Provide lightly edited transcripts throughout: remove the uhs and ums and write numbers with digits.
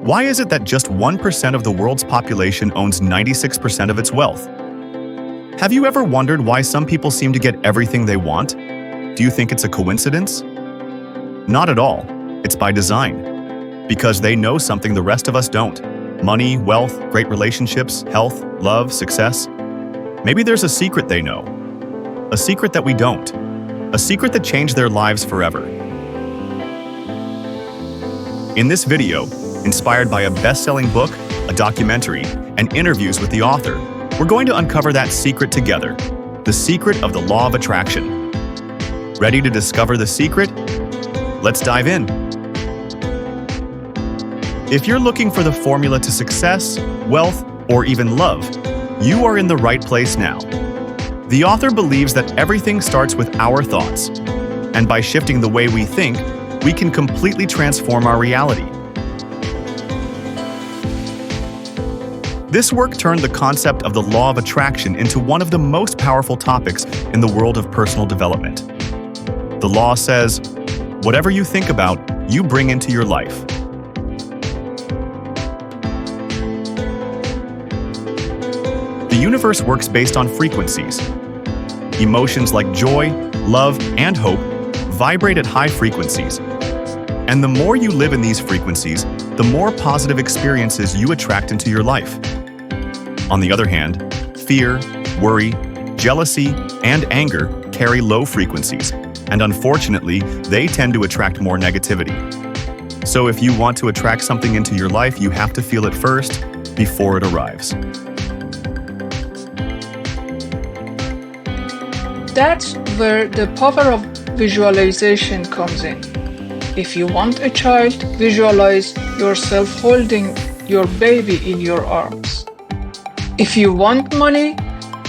Why is it that just 1% of the world's population owns 96% of its wealth? Have you ever wondered why some people seem to get everything they want? Do you think it's a coincidence? Not at all. It's by design. Because they know something the rest of us don't. Money, wealth, great relationships, health, love, success. Maybe there's a secret they know. A secret that we don't. A secret that changed their lives forever. In this video, inspired by a best-selling book, a documentary, and interviews with the author, we're going to uncover that secret together. The secret of the law of attraction. Ready to discover the secret? Let's dive in. If you're looking for the formula to success, wealth, or even love, you are in the right place now. The author believes that everything starts with our thoughts, and by shifting the way we think, we can completely transform our reality. This work turned the concept of the law of attraction into one of the most powerful topics in the world of personal development. The law says, whatever you think about, you bring into your life. The universe works based on frequencies. Emotions like joy, love, and hope vibrate at high frequencies. And the more you live in these frequencies, the more positive experiences you attract into your life. On the other hand, fear, worry, jealousy, and anger carry low frequencies, and unfortunately, they tend to attract more negativity. So if you want to attract something into your life, you have to feel it first, before it arrives. That's where the power of visualization comes in. If you want a child, visualize yourself holding your baby in your arms. If you want money,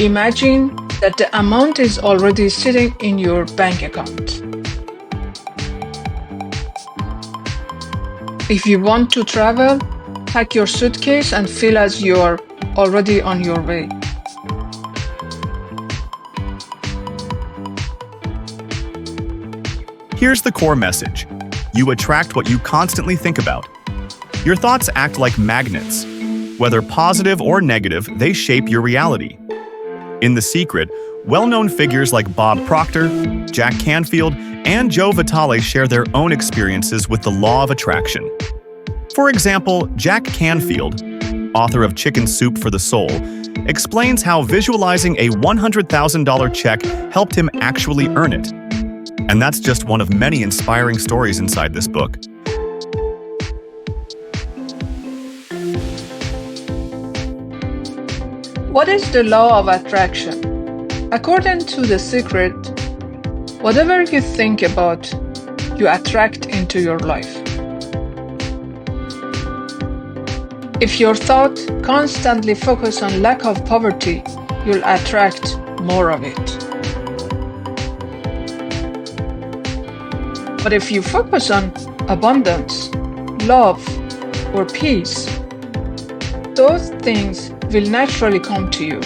imagine that the amount is already sitting in your bank account. If you want to travel, pack your suitcase and feel as you are already on your way. Here's the core message. You attract what you constantly think about. Your thoughts act like magnets. Whether positive or negative, they shape your reality. In The Secret, well-known figures like Bob Proctor, Jack Canfield, and Joe Vitale share their own experiences with the law of attraction. For example, Jack Canfield, author of Chicken Soup for the Soul, explains how visualizing a $100,000 check helped him actually earn it. And that's just one of many inspiring stories inside this book. What is the law of attraction? According to The Secret, whatever you think about, you attract into your life. If your thoughts constantly focus on lack of poverty, you'll attract more of it. But if you focus on abundance, love, or peace, those things will naturally come to you.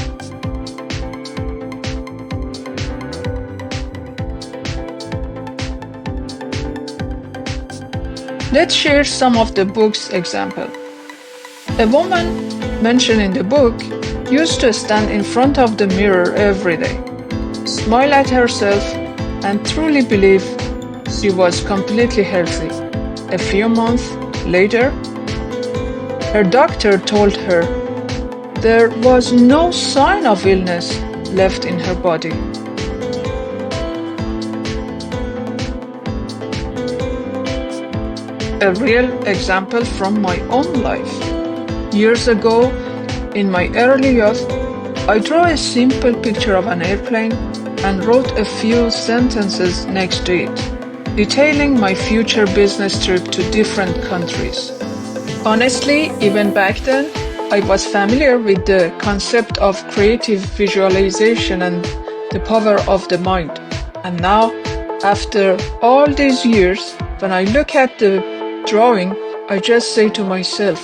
Let's share some of the book's examples. A woman mentioned in the book used to stand in front of the mirror every day, smile at herself, and truly believe she was completely healthy. A few months later, her doctor told her there was no sign of illness left in her body. A real example from my own life. Years ago, in my early youth, I drew a simple picture of an airplane and wrote a few sentences next to it, detailing my future business trip to different countries. Honestly, even back then, I was familiar with the concept of creative visualization and the power of the mind. And now, after all these years, when I look at the drawing, I just say to myself,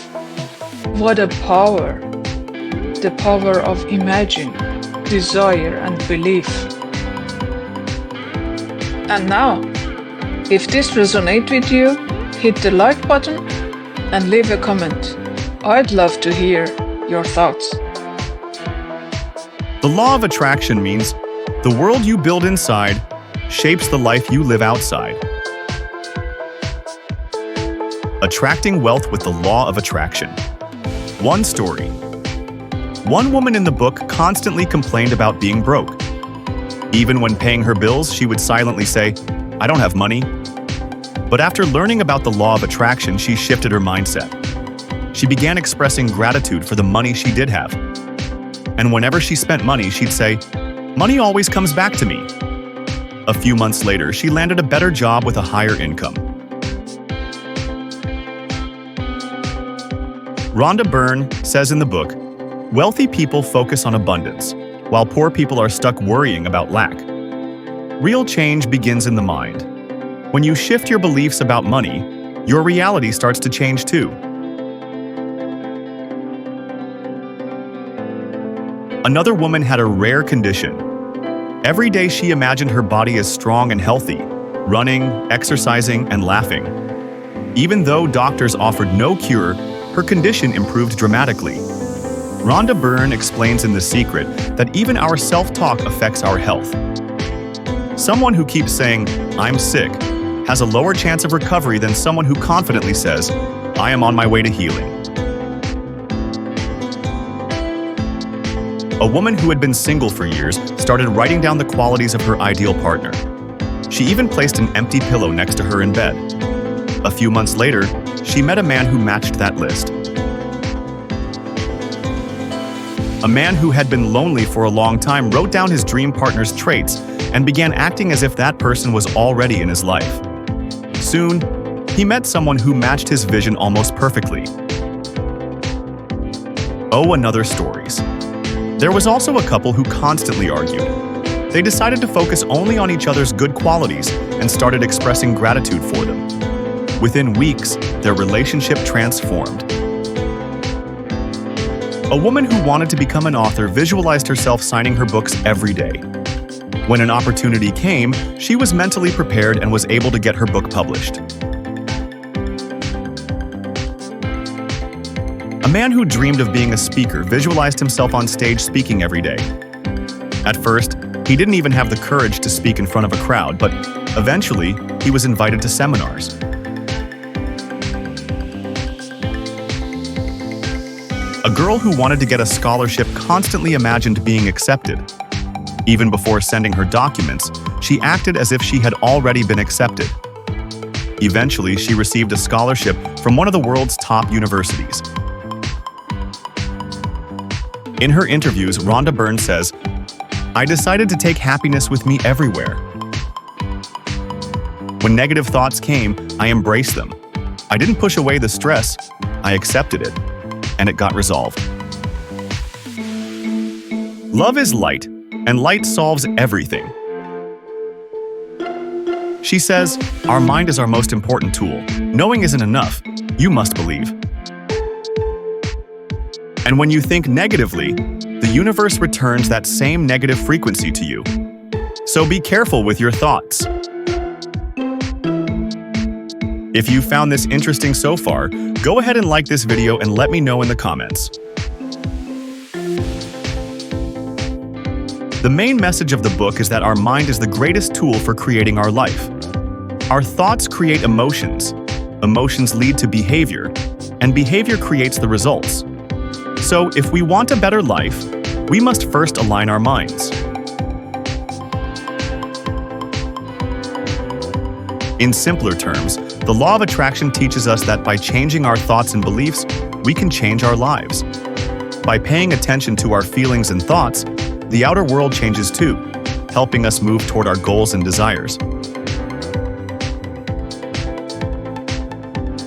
what a power! The power of imagine, desire, and belief. And now, if this resonates with you, hit the like button and leave a comment. I'd love to hear your thoughts. The law of attraction means the world you build inside shapes the life you live outside. Attracting wealth with the law of attraction. One story. One woman in the book constantly complained about being broke. Even when paying her bills, she would silently say, "I don't have money." But after learning about the law of attraction, she shifted her mindset. She began expressing gratitude for the money she did have. And whenever she spent money, she'd say, "Money always comes back to me." A few months later, she landed a better job with a higher income. Rhonda Byrne says in the book, "Wealthy people focus on abundance, while poor people are stuck worrying about lack." Real change begins in the mind. When you shift your beliefs about money, your reality starts to change too. Another woman had a rare condition. Every day she imagined her body as strong and healthy, running, exercising, and laughing. Even though doctors offered no cure, her condition improved dramatically. Rhonda Byrne explains in The Secret that even our self-talk affects our health. Someone who keeps saying, "I'm sick," has a lower chance of recovery than someone who confidently says, "I am on my way to healing." A woman who had been single for years started writing down the qualities of her ideal partner. She even placed an empty pillow next to her in bed. A few months later, she met a man who matched that list. A man who had been lonely for a long time wrote down his dream partner's traits and began acting as if that person was already in his life. Soon, he met someone who matched his vision almost perfectly. Oh, another stories. There was also a couple who constantly argued. They decided to focus only on each other's good qualities and started expressing gratitude for them. Within weeks, their relationship transformed. A woman who wanted to become an author visualized herself signing her books every day. When an opportunity came, she was mentally prepared and was able to get her book published. A man who dreamed of being a speaker visualized himself on stage speaking every day. At first, he didn't even have the courage to speak in front of a crowd, but eventually, he was invited to seminars. A girl who wanted to get a scholarship constantly imagined being accepted. Even before sending her documents, she acted as if she had already been accepted. Eventually, she received a scholarship from one of the world's top universities. In her interviews, Rhonda Byrne says, "I decided to take happiness with me everywhere. When negative thoughts came, I embraced them. I didn't push away the stress, I accepted it, and it got resolved." Love is light, and light solves everything. She says, "Our mind is our most important tool. Knowing isn't enough. You must believe." And when you think negatively, the universe returns that same negative frequency to you. So be careful with your thoughts. If you found this interesting so far, go ahead and like this video and let me know in the comments. The main message of the book is that our mind is the greatest tool for creating our life. Our thoughts create emotions, emotions lead to behavior, and behavior creates the results. So if we want a better life, we must first align our minds. In simpler terms, the law of attraction teaches us that by changing our thoughts and beliefs, we can change our lives. By paying attention to our feelings and thoughts, the outer world changes too, helping us move toward our goals and desires.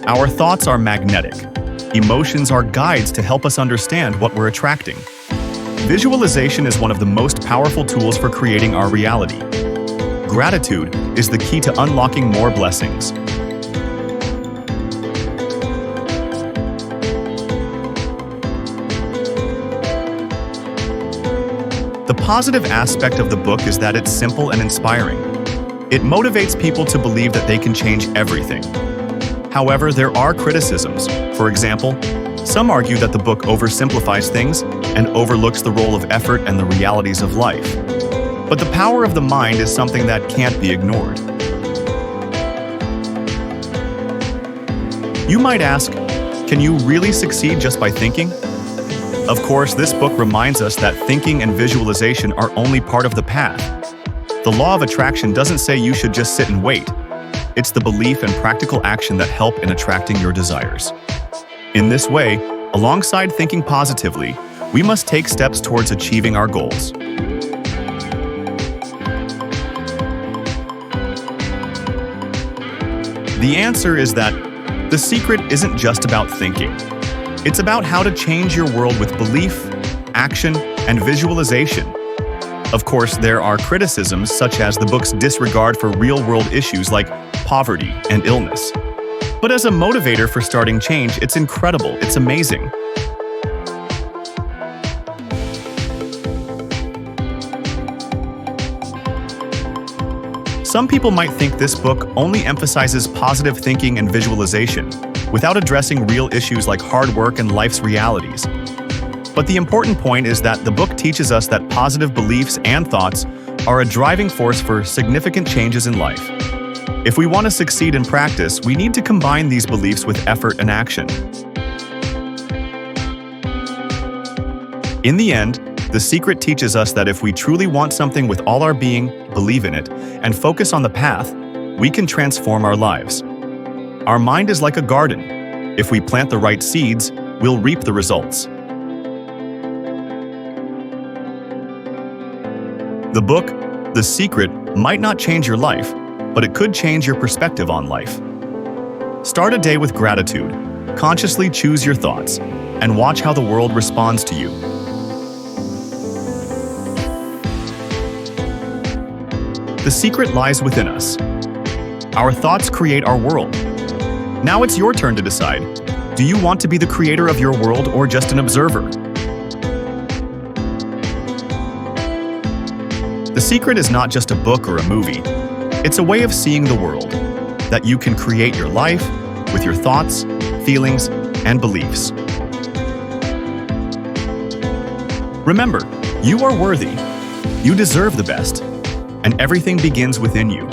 Our thoughts are magnetic. Emotions are guides to help us understand what we're attracting. Visualization is one of the most powerful tools for creating our reality. Gratitude is the key to unlocking more blessings. The positive aspect of the book is that it's simple and inspiring. It motivates people to believe that they can change everything. However, there are criticisms. For example, some argue that the book oversimplifies things and overlooks the role of effort and the realities of life. But the power of the mind is something that can't be ignored. You might ask, can you really succeed just by thinking? Of course, this book reminds us that thinking and visualization are only part of the path. The law of attraction doesn't say you should just sit and wait. It's the belief and practical action that help in attracting your desires. In this way, alongside thinking positively, we must take steps towards achieving our goals. The answer is that the secret isn't just about thinking. It's about how to change your world with belief, action, and visualization. Of course, there are criticisms such as the book's disregard for real-world issues like poverty and illness. But as a motivator for starting change, it's incredible, it's amazing. Some people might think this book only emphasizes positive thinking and visualization, without addressing real issues like hard work and life's realities. But the important point is that the book teaches us that positive beliefs and thoughts are a driving force for significant changes in life. If we want to succeed in practice, we need to combine these beliefs with effort and action. In the end, the secret teaches us that if we truly want something with all our being, believe in it, and focus on the path, we can transform our lives. Our mind is like a garden. If we plant the right seeds, we'll reap the results. The book, The Secret, might not change your life, but it could change your perspective on life. Start a day with gratitude, consciously choose your thoughts, and watch how the world responds to you. The secret lies within us. Our thoughts create our world. Now it's your turn to decide. Do you want to be the creator of your world or just an observer? The Secret is not just a book or a movie. It's a way of seeing the world, that you can create your life with your thoughts, feelings, and beliefs. Remember, you are worthy. You deserve the best, and everything begins within you.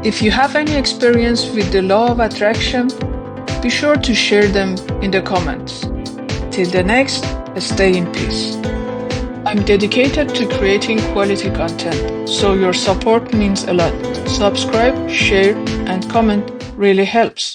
If you have any experience with the law of attraction, be sure to share them in the comments. Till the next, stay in peace. I'm dedicated to creating quality content, so your support means a lot. Subscribe, share, and comment really helps.